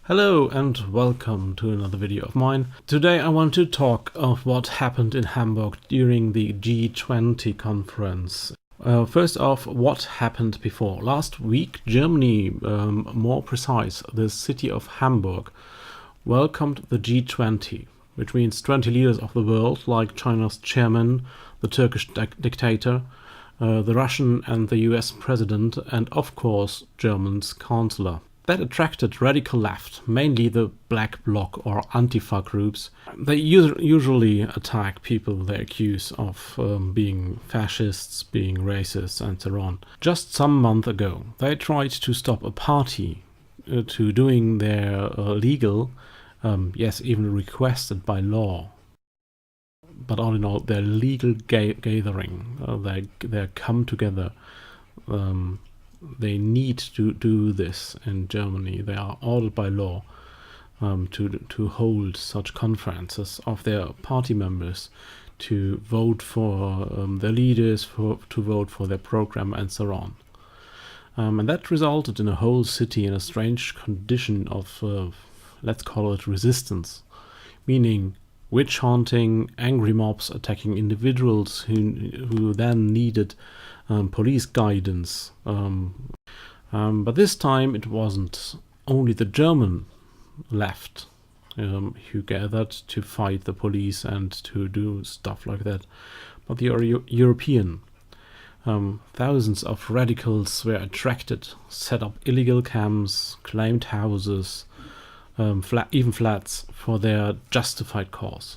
Hello and welcome to another video of mine. Today I want to talk of what happened in Hamburg during the G20 conference. First off, what happened before? Last week, Germany, more precise, the city of Hamburg, welcomed the G20, which means 20 leaders of the world, like China's chairman, the Turkish dictator, the Russian and the US president, and of course Germany's chancellor. That attracted radical left, mainly the Black Bloc or Antifa groups. They usually attack people they accuse of being fascists, being racists, and so on. Just some month ago, they tried to stop a party to doing their legal, yes, even requested by law. But all in all, their legal gathering, they come together. They need to do this in Germany. They are ordered by law to hold such conferences of their party members, to vote for their leaders, to vote for their program, and so on. And that resulted in a whole city in a strange condition of, let's call it resistance, meaning witch hunting, angry mobs attacking individuals who then needed police guidance. But this time it wasn't only the German left who gathered to fight the police and to do stuff like that, but the European. Thousands of radicals were attracted, set up illegal camps, claimed houses, even flats for their justified cause.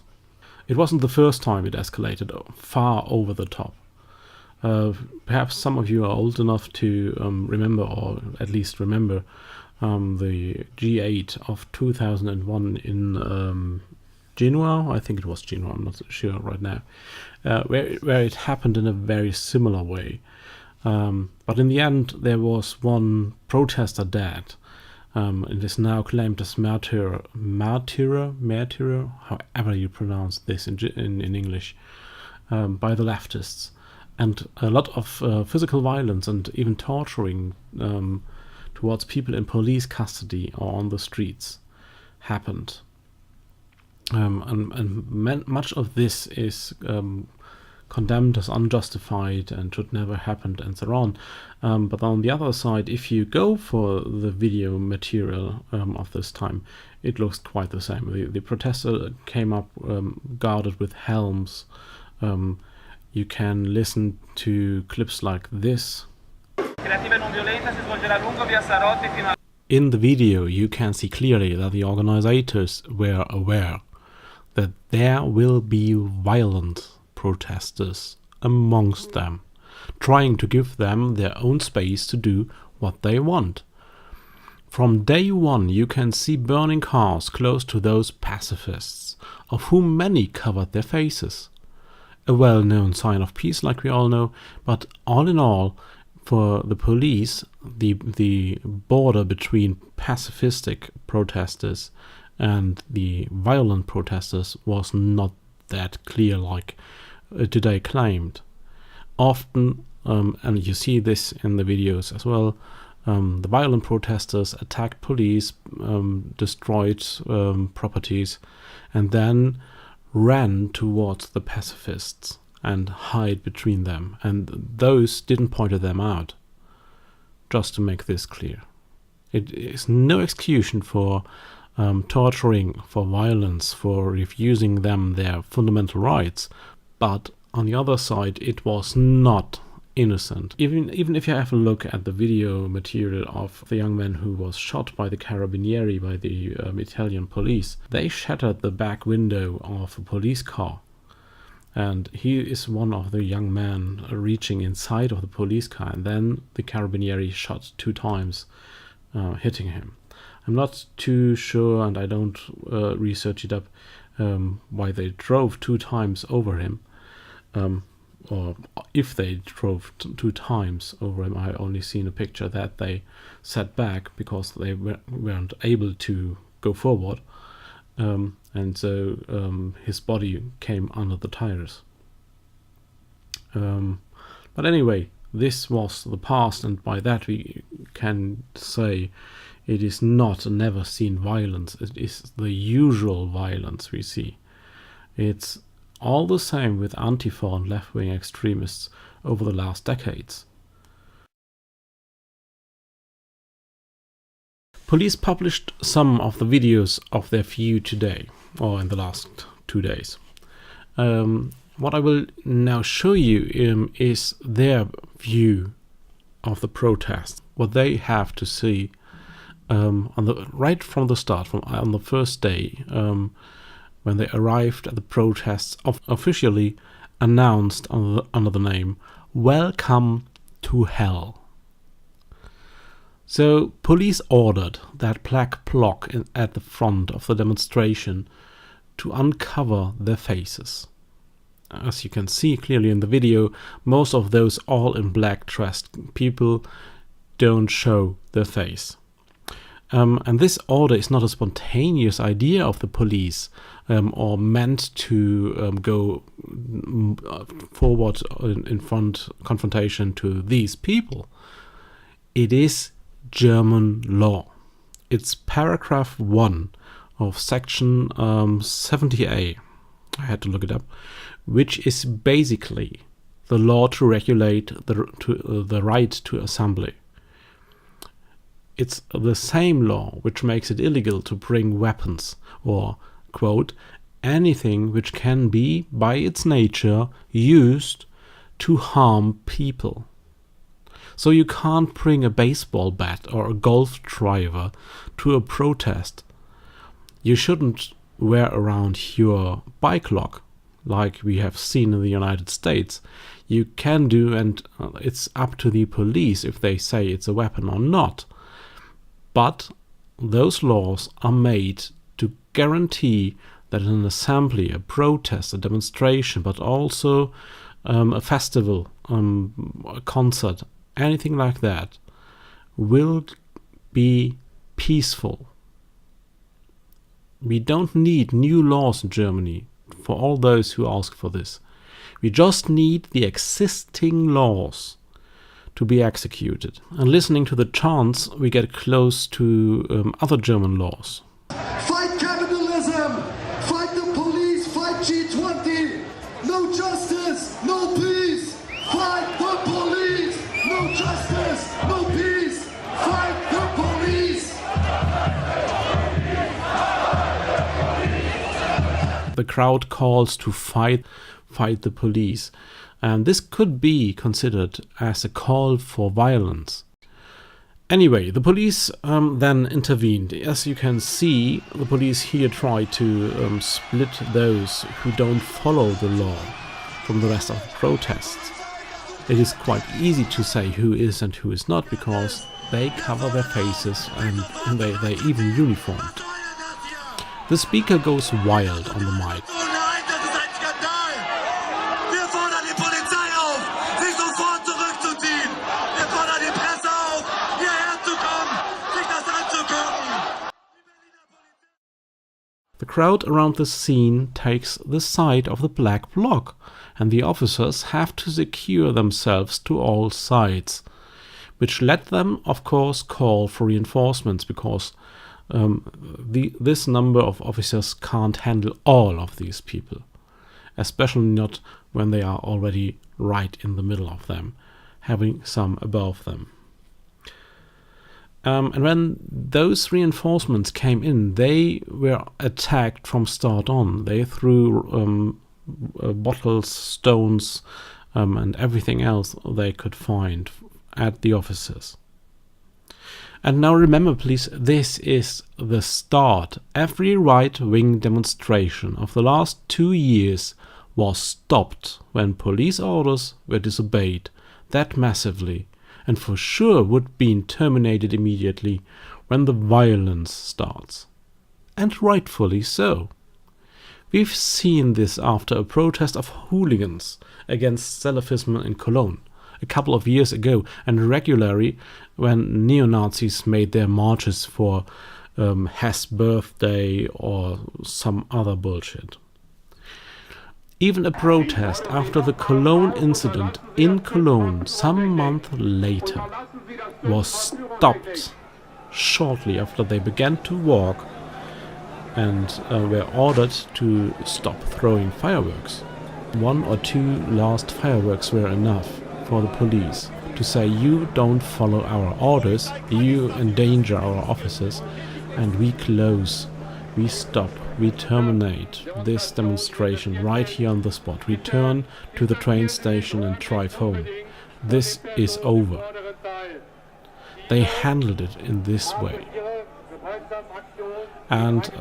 It wasn't the first time it escalated far over the top. Perhaps some of you are old enough to remember, or at least remember, the G8 of 2001 in Genoa. I think it was Genoa, I'm not sure right now, where it happened in a very similar way. But in the end, there was one protester dead. It is now claimed as martyr, however you pronounce this in English, by the leftists. And a lot of physical violence and even torturing towards people in police custody or on the streets happened. And much of this is condemned as unjustified and should never happen and so on. But on the other side, if you go for the video material of this time, it looks quite the same. The protester came up guarded with helms. You can listen to clips like this. In the video, you can see clearly that the organizers were aware that there will be violent protesters amongst them, trying to give them their own space to do what they want. From day one, you can see burning cars close to those pacifists, of whom many covered their faces. A well-known sign of peace, like we all know, but all in all, for the police, the border between pacifistic protesters and the violent protesters was not that clear like today claimed. Often, and you see this in the videos as well, the violent protesters attacked police, destroyed properties, and then ran towards the pacifists and hide between them, and those didn't point them out. Just to make this clear, it is no excuse for torturing, for violence, for refusing them their fundamental rights, but on the other side it was not innocent. Even if you have a look at the video material of the young man who was shot by the carabinieri, by the Italian police, they shattered the back window of a police car, and he is one of the young men reaching inside of the police car, and then the carabinieri shot 2 times, hitting him. I'm not too sure, and I don't research it up, why they drove 2 times over him, or if they drove 2 times over him. I only seen a picture that they sat back because they weren't able to go forward, and so his body came under the tires. But anyway, this was the past, and by that we can say It is not a never-seen violence. It is the usual violence we see. It's all the same with Antifa and left-wing extremists over the last decades. Police published some of the videos of their view today, or in the last 2 days. What I will now show you is their view of the protest, what they have to see right from the start, on the first day, when they arrived at the protests, officially announced under the name "Welcome to Hell." So police ordered that black bloc at the front of the demonstration to uncover their faces. As you can see clearly in the video, most of those all in black dressed people don't show their face. And this order is not a spontaneous idea of the police or meant to go forward in front confrontation to these people. It is German law. It's paragraph 1 of section 70A. I had to look it up, which is basically the law to regulate the right to assembly. It's the same law which makes it illegal to bring weapons or, quote, anything which can be, by its nature, used to harm people. So you can't bring a baseball bat or a golf driver to a protest. You shouldn't wear around your bike lock like we have seen in the United States. You can do, and it's up to the police if they say it's a weapon or not. But those laws are made to guarantee that an assembly, a protest, a demonstration, but also a festival, a concert, anything like that, will be peaceful. We don't need new laws in Germany for all those who ask for this. We just need the existing laws to be executed. And listening to the chants, we get close to other German laws. Fight capitalism! Fight the police! Fight G20! No justice! No peace! Fight the police! No justice! No peace! Fight the police! The crowd calls to fight the police. And this could be considered as a call for violence. Anyway, the police then intervened. As you can see, the police here try to split those who don't follow the law from the rest of the protests. It is quite easy to say who is and who is not, because they cover their faces and they even uniformed. The speaker goes wild on the mic. The crowd around the scene takes the side of the black bloc, and the officers have to secure themselves to all sides, which let them, of course, call for reinforcements, because this number of officers can't handle all of these people, especially not when they are already right in the middle of them, having some above them. And when those reinforcements came in, they were attacked from start on. They threw bottles, stones, and everything else they could find at the officers. And now remember, please, this is the start. Every right-wing demonstration of the last 2 years was stopped when police orders were disobeyed that massively, and for sure would be terminated immediately when the violence starts. And rightfully so. We've seen this after a protest of hooligans against Salafism in Cologne a couple of years ago, and regularly when neo-Nazis made their marches for Hess' birthday or some other bullshit. Even a protest after the Cologne incident in Cologne some month later was stopped shortly after they began to walk and were ordered to stop throwing fireworks. 1 or 2 last fireworks were enough for the police to say, you don't follow our orders, you endanger our officers, and we close, we stop, we terminate this demonstration right here on the spot. Return to the train station and drive home. This is over. They handled it in this way. And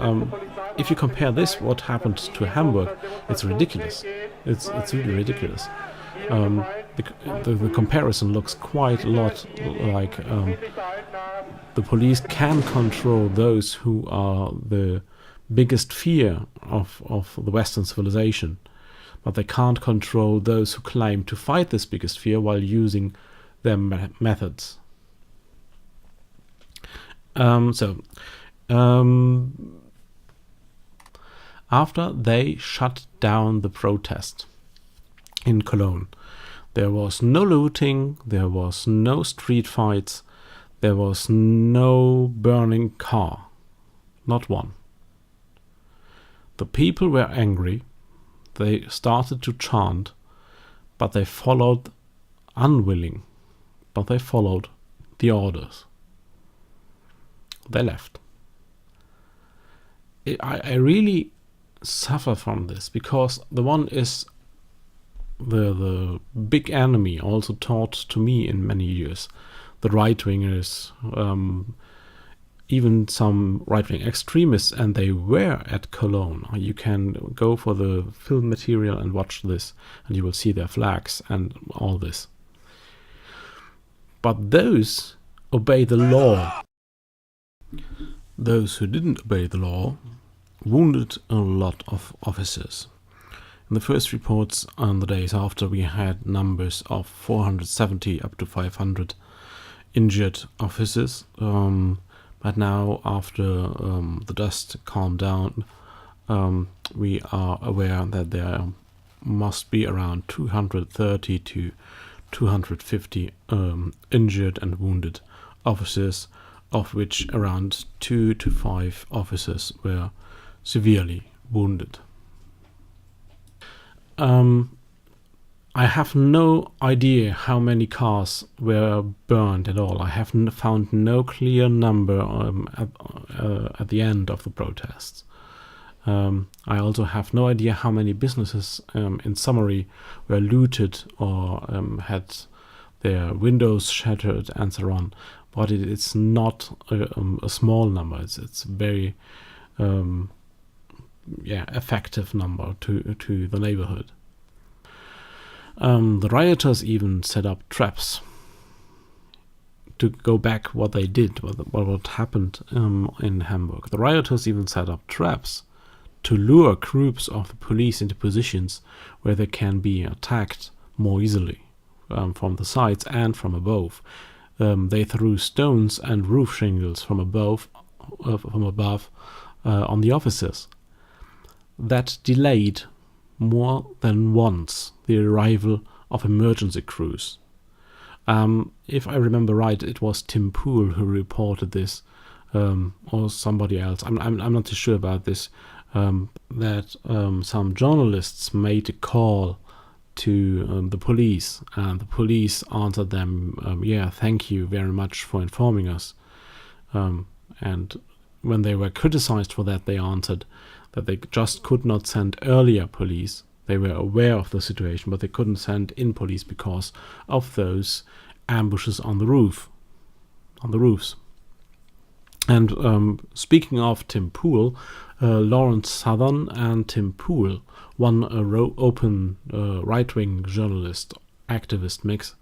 if you compare this, what happened to Hamburg, it's ridiculous. It's really ridiculous. The comparison looks quite a lot like the police can control those who are the biggest fear of the Western civilization, but they can't control those who claim to fight this biggest fear while using their methods. After they shut down the protest in Cologne, there was no looting, there was no street fights, there was no burning car, not one. The people were angry, they started to chant, but they followed unwilling, but they followed the orders. They left. I really suffer from this, because the one is the big enemy, also taught to me in many years. The right-wingers, even some right-wing extremists, and they were at Cologne. You can go for the film material and watch this, and you will see their flags and all this. But those obey the law. Those who didn't obey the law wounded a lot of officers. In the first reports on the days after, we had numbers of 470 up to 500 injured officers. But now, after the dust calmed down, we are aware that there must be around 230 to 250 injured and wounded officers, of which around 2 to 5 officers were severely wounded. I have no idea how many cars were burned at all. I have found no clear number at the end of the protests. I also have no idea how many businesses, in summary, were looted or had their windows shattered and so on. But it's not a small number. It's very effective number to the neighborhood. The rioters even set up traps to go back what they did, what happened in Hamburg. The rioters even set up traps to lure groups of the police into positions where they can be attacked more easily from the sides and from above. They threw stones and roof shingles from above on the officers. That delayed more than once the arrival of emergency crews. If I remember right, it was Tim Pool who reported this, or somebody else. I'm not too sure about this. That some journalists made a call to the police, and the police answered them, thank you very much for informing us. And when they were criticized for that, they answered that they just could not send earlier police. They were aware of the situation, but they couldn't send in police because of those ambushes on the roofs. And speaking of Tim Pool, Lawrence Southern and Tim Pool, one open right-wing journalist, activist mix,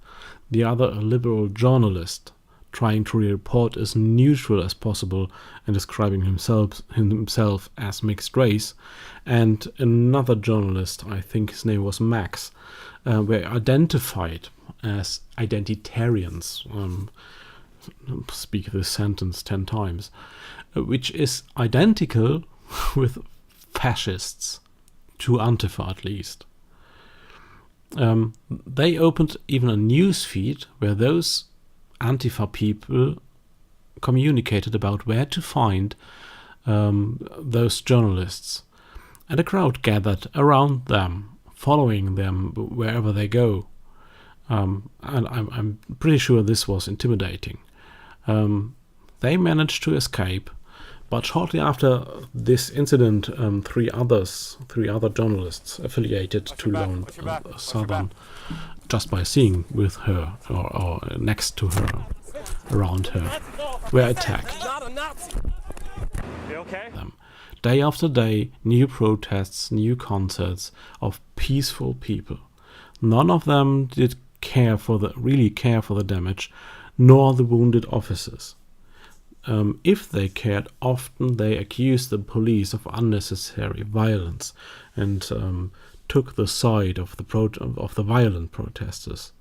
the other a liberal journalist, trying to report as neutral as possible and describing himself as mixed race, and another journalist, I think his name was Max, were identified as identitarians. Speak this sentence 10 times, which is identical with fascists, to Antifa at least. They opened even a news feed where those Antifa people communicated about where to find those journalists. And a crowd gathered around them, following them wherever they go. And I'm pretty sure this was intimidating. They managed to escape, but shortly after this incident, three other journalists affiliated to Lone Southern, just by seeing with her or next to her, around her, were attacked. Them. Day after day, new protests, new concerts of peaceful people. None of them did really care for the damage, nor the wounded officers. If they cared, often they accused the police of unnecessary violence and took the side of the violent protesters.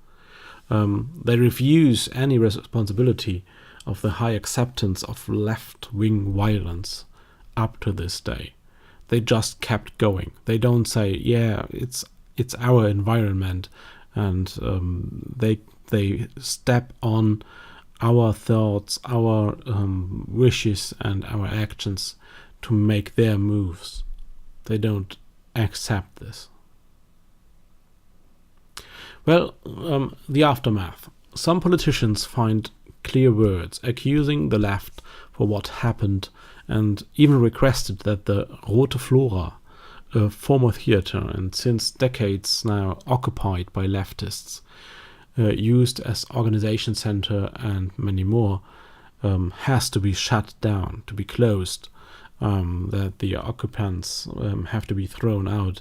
They refuse any responsibility of the high acceptance of left-wing violence up to this day. They just kept going. They don't say, yeah, it's our environment, and they step on our thoughts, our wishes and our actions to make their moves. They don't accept this. Well, the aftermath. Some politicians find clear words accusing the left for what happened, and even requested that the Rote Flora, a former theater and since decades now occupied by leftists, used as organization center and many more, has to be shut down, to be closed, that the occupants have to be thrown out.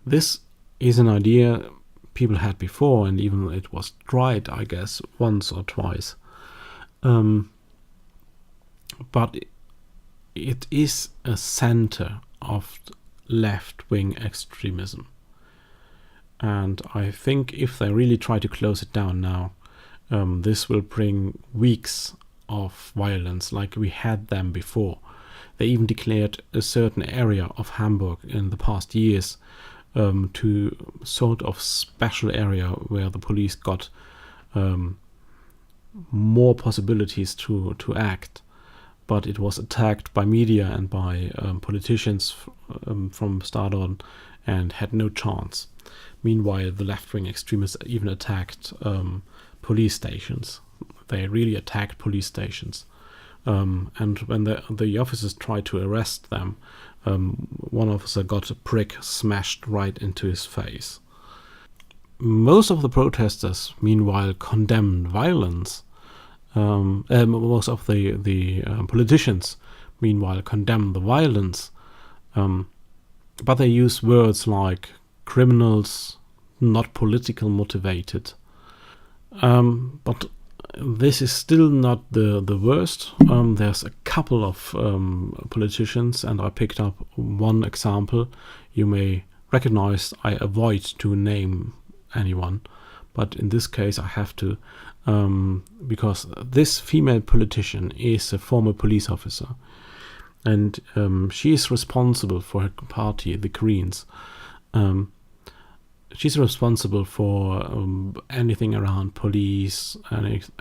This is an idea people had before, and even it was tried, I guess, once or twice. But it is a center of left-wing extremism. And I think if they really try to close it down now, this will bring weeks of violence like we had them before. They even declared a certain area of Hamburg in the past years to sort of special area where the police got more possibilities to act. But it was attacked by media and by politicians from start on, and had no chance. Meanwhile, the left-wing extremists even attacked police stations. They really attacked police stations. And when the officers tried to arrest them, one officer got a brick smashed right into his face. Most of the protesters, meanwhile, condemned violence. Most of the politicians, meanwhile, condemn the violence, but they use words like criminals, not political motivated. But this is still not the worst. There's a couple of politicians, and I picked up one example. You may recognize I avoid to name anyone, but in this case I have to, because this female politician is a former police officer, and she is responsible for her party, the Greens. She's responsible for anything around police,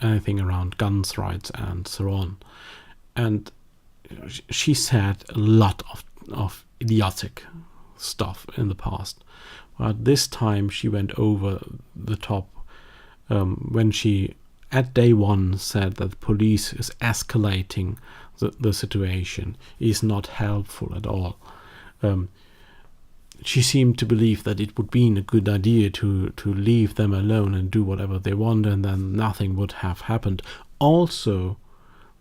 anything around guns rights and so on. And she said a lot of idiotic stuff in the past. But this time she went over the top when she, at day one, said that the police is escalating the situation, is not helpful at all. She seemed to believe that it would be a good idea to leave them alone and do whatever they want, and then nothing would have happened. Also,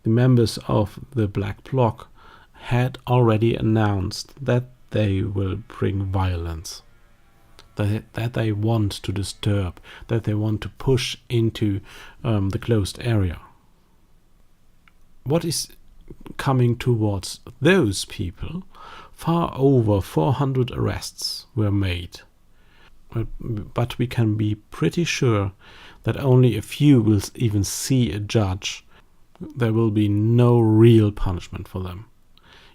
the members of the Black Bloc had already announced that they will bring violence, that they want to disturb, that they want to push into the closed area. What is coming towards those people? Far over 400 arrests were made, but we can be pretty sure that only a few will even see a judge. There will be no real punishment for them,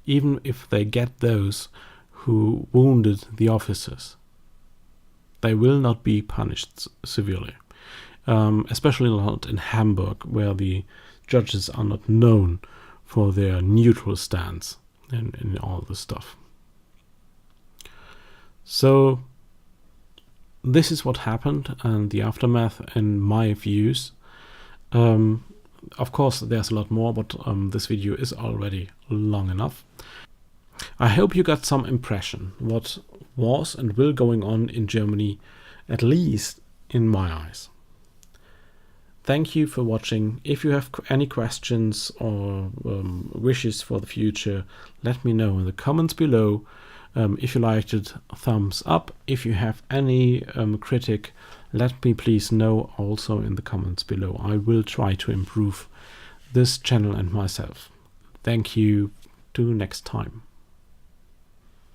even if they get those who wounded the officers. They will not be punished severely. especially not in Hamburg, where the judges are not known for their neutral stance in all this stuff. So this is what happened and the aftermath in my views. Of course, there's a lot more, but this video is already long enough. I hope you got some impression what was and will going on in Germany, at least in my eyes. Thank you for watching. If you have any questions or wishes for the future, let me know in the comments below. If you liked it, thumbs up. If you have any critic, let me please know also in the comments below. I will try to improve this channel and myself. Thank you. Till next time.